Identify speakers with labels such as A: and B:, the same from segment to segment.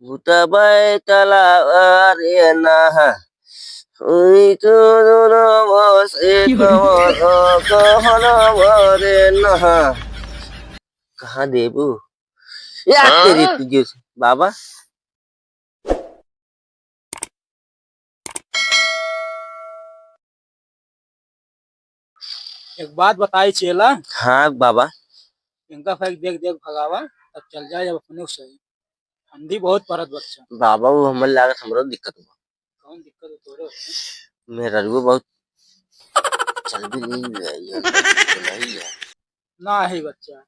A: भूतबाई तलावारे नहा हुई तुरो बसे कहन भरे नहा कहाँ देबू या तेरी तुझे बाबा।
B: एक बात बताई चेला।
A: हाँ बाबा।
B: इनका फेंक देख देख भगावा तब चल जाए जब अपने सही ठंडी बहुत परत बच्चा।
A: बाबा वो हमर लागत हमरो दिक्कत हुआ।
B: कौन दिक्कत है तोरे?
A: मेरा रुआ बहुत चल भी नहीं है यार
B: ना है बच्चा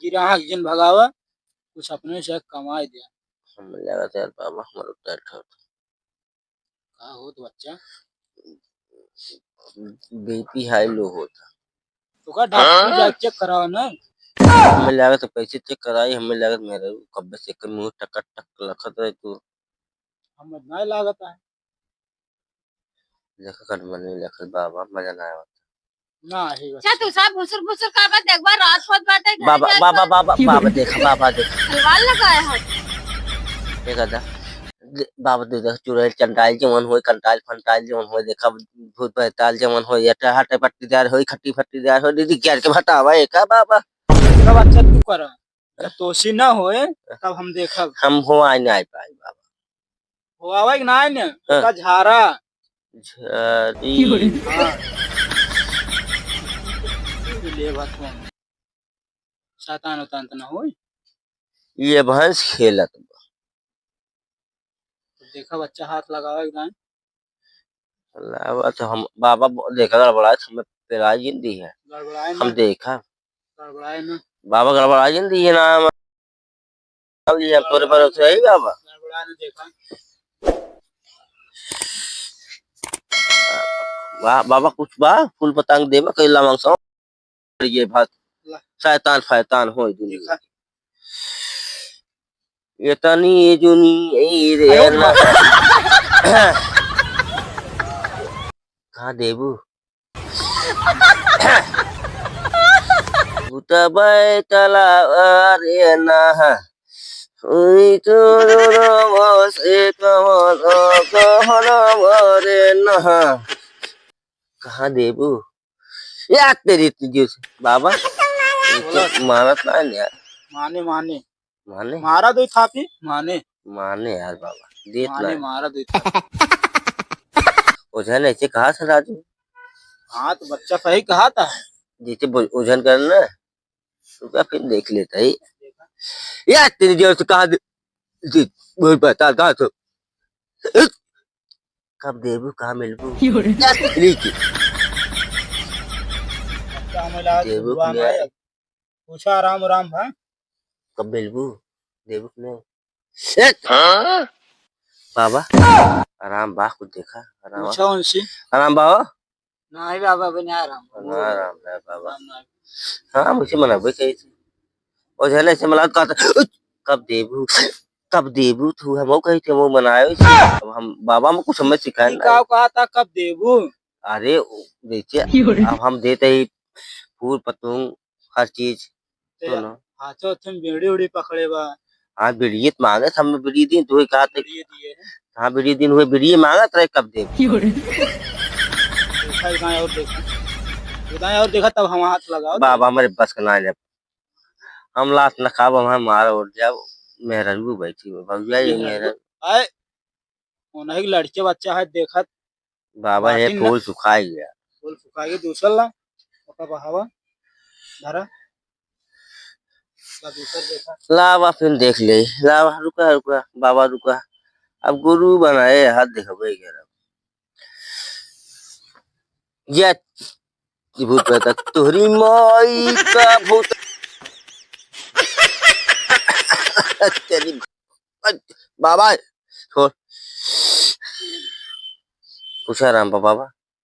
B: गिराह जिन भगावा कुछ अपने से कमाए दे।
A: हमर लागत यार बाबा हमरो टाइट हो
B: का हो तो बच्चा
A: बीपी हाई लो होता
B: तो का डॉक्टर जाके चेक कराओ ना।
A: हमें लागत तो पैसे चेक कराई हमें लागत मेरा कब से कम मुंह टक टक लखत रहे तू
B: हम नहीं लागत है
A: देखा कर मने लखत बाबा मजा ना आया
B: ना है
C: अच्छा तू सब भुसुर भुसुर कर बा देख बा रात होत बाटे
A: बाबा बाबा बाबा बाबा देखा
C: हलवाल लगाए है
A: देखा दा बाबा दे चुड़ैल चंडाल जमन होय कंटाल फंटाल जमन होय देखा भूत बैताल जमन होय एटा हटे पट्टीदार होय खट्टी फट्टीदार होय दीदी क्या के हटावा एका बाबा
B: सब अच्छा तू कर जब तोसी ना होए तब हम देखब
A: हम हो आए नहीं पाए बाबा
B: हो आवे ना ने का झारा
A: झरी
B: हां ले बात को शैतान उतान ना होए
A: ये भैंस खेलत
B: देखा बच्चा हाथ लगावे ना
A: अल्लाह अच्छा हम बाबा देखा गड़बड़ा हमें पेराई जिंदी है
B: गड़बड़ाए ना
A: हम देखा
B: गड़बड़ाए ना
A: बाबा गड़बड़ा जिंदी है ना हम तोरे पर से ही बाबा
B: गड़बड़ाए ना देखा
A: वाह बाबा कुछ बा फूल पतंग देबा कैला मांगसो ये बात शैतान फैतान हो दुनिया ये तनी ये जुनी ए रे ना कहाँ देबू भूतबाई तलावारे नहा हुई तुरो बसे कहन भरे नहा कहाँ देबू या तेरी तुझे बाबा मानत ना यार
B: माने माने
A: माने
B: मारा दो थापी माने
A: माने यार बाबा देख
B: माने
A: ना
B: मारा दो थापी
A: ओझन ऐसे कहा था राजू
B: हाँ तो बच्चा सही कहा था
A: जैसे ओझन करना तो क्या फिर देख लेता है यार तेरी जोर से कहा बोल बता कहा तो कब देबू कहाँ मिलबू देबू
B: पूछा राम राम भाई
A: कब मिलबू देबू ने बाबा आराम बा कुछ देखा आराम
B: पूछा उनसे
A: आराम बाबा
B: नहीं बाबा बना आराम
A: आराम है बाबा हाँ मुझे मना भी कही थी और झले से मला कब देबू तू हम वो कही थे वो मनाए अब हम बाबा में कुछ हमें सिखाए ना
B: कहा था कब देबू
A: अरे देखिए अब हम देते ही फूल पतंग हर चीज सुनो
B: हाथों तुम बेड़ी उड़ी पकड़े बा
A: हाँ बिड़िए मांगे हम बिड़ी दिन तो कहा थे
B: दिए
A: हाँ बिड़ी दिन हुए बिड़िए मांगा तेरे कब दे
B: और देखा तब हम हाथ लगाओ
A: बाबा हमारे बस का ना जब हम लात न खाब हमारे मारा उठ जाओ मेहरा भी बैठी हुई भैया ये मेहरा
B: आए उन्हें लड़के बच्चा है देखा
A: बाबा ये फूल सुखाई गया
B: फूल सुखाई दूसरा ला ओका बहावा धरा दूसरा देखा
A: लावा फिर देख ले लावा रुका रुका बाबा रुका अब गुरु बनाए हाथ देखबे गेरा ये भूत पता तोहरी माई का भूत तेरी बाबा छोड़ पूछा राम बाबा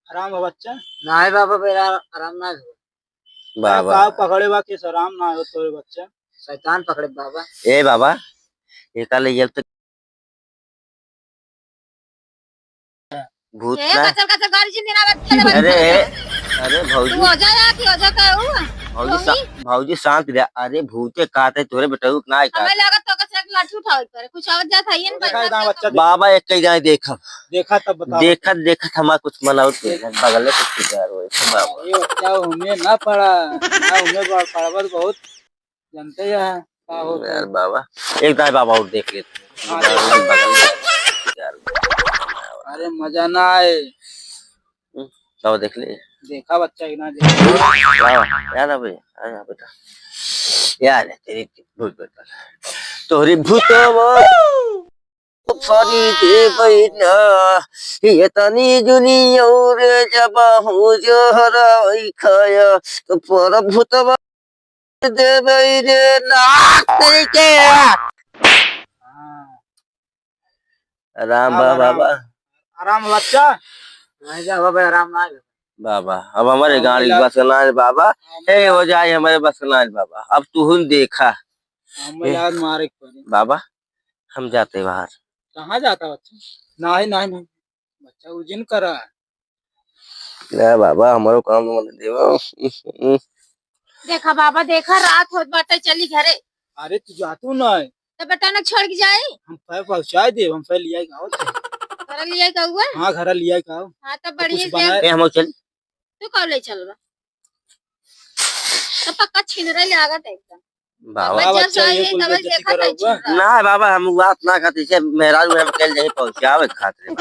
B: आराम है बच्चा नहीं बाबा बेरा आराम ना हो
A: बाबा
B: पकड़े बा के आराम ना हो तोरे बच्चा शैतान पकड़े बाबा
A: ए बाबा ये काले जब तक भूत ना
C: कचर कचर गाड़ी जिंदी ना बैठ
A: अरे अरे भौजी
C: हो जाया कि हो जाता है वो
A: भौजी शांत रह अरे भूते कहते तोरे बेटा ना
C: हमें लागत तो कचरा के लाठी उठाओ करे कुछ और जात है न
B: देखा दाम बच्चा
A: बाबा एक कई जाए देखब
B: देखा तब बता
A: देखत हमार कुछ मनाउत के बगल में कुछ तैयार होए बाबा
B: ये बच्चा उन्हें ना पड़ा ना उन्हें पड़ा बहुत जानते हैं क्या होता है
A: यार बाबा एक दाए बाबा और देख लेते हैं
B: हाँ,
A: बगल में यार
B: अरे मजा ना आए
A: बाबा देख ले
B: देखा बच्चा कि ना देखा
A: बाबा यार अबे आया बेटा यार तेरी भूत बेटा तोरी भूतवा फरी दे बैना ये तनी दुनिया रे जब हो जहरा खाया तो पर भूतवा दे बैरे नाक तेरे के
B: हाँ,
A: राम बाबा
B: आराम बच्चा नहीं जा बाबा आराम ना आए।
A: बाबा अब हमारे गाड़ी बस ना है बाबा ए हो जाए हमारे बस ना है बाबा अब तू देखा
B: हमें याद मारे के पड़े
A: बाबा हम जाते बाहर
B: कहाँ जाता बच्चा नहीं नहीं नहीं बच्चा उजिन करा
A: ना बाबा हमारो काम तो मत देवा
C: देखा बाबा देखा रात होत बाटे चली घरे
B: अरे तू जातू नहीं
C: तो बेटा न छोड़ के जाए
B: हम पैर पहुँचा दे हम पैर लिया गाँव
C: कर लिया कहुआ
B: हाँ घर लिया गाँव
C: हाँ तो
B: कुछ
C: बढ़िया
B: बनाए
C: से
A: ए हम चल
C: तू कब ले चलबा तो पक्का छीन रहे लागत एकदम
A: बाबा
B: बच्चा ये कुल
C: तब
B: बेइज्जती
C: देखा
B: करा हुआ
A: ना बाबा हम बात ना खाते से मेहराज में कल जाए पहुंचावे खाते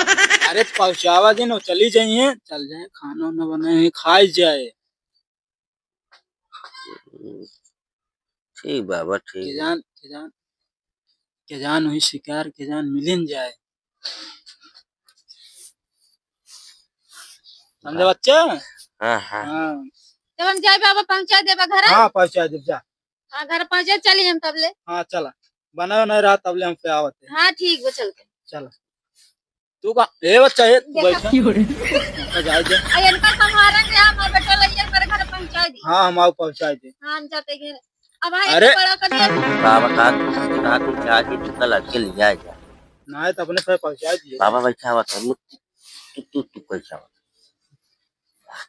B: अरे तो पहुँचावा दिन चली जाइए चल जाए खाना वाना बनाए खाई जाए
A: ठीक बाबा
B: के
A: ठीक
B: जान के जान के जान हुई शिकार के जान मिलिन जाए समझे बच्चा
A: हाँ हाँ
B: हाँ
C: जब हम जाए बाबा पहुंचा देबा घर
B: हाँ पहुँचा दे जा
C: हाँ घर पहुंचे चली हम तब ले
B: हाँ चला बना नहीं रहा तब ले हम पे आवत है
C: हाँ ठीक वो चलते
B: चला तू का ए बच्चा ए तू बैठ जाए जा
C: आ इनका संभालेंगे हमारे बेटा लइया मेरे घर पहुंचा दी
B: हाँ हम आओ पहुँचा दे
C: हाँ हम जाते घर अब हाँ
B: अरे!
C: बड़ा कर दिया
A: बाबा का तू क्या जी तू कल के ले जाए जा
B: नहीं तो अपने पे पहुँचा दिए
A: बाबा बैठा हुआ था तू कैसा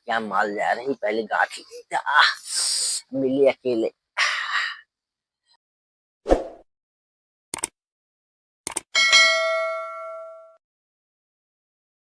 A: क्या माल जा रही पहले गाठी मिली अकेले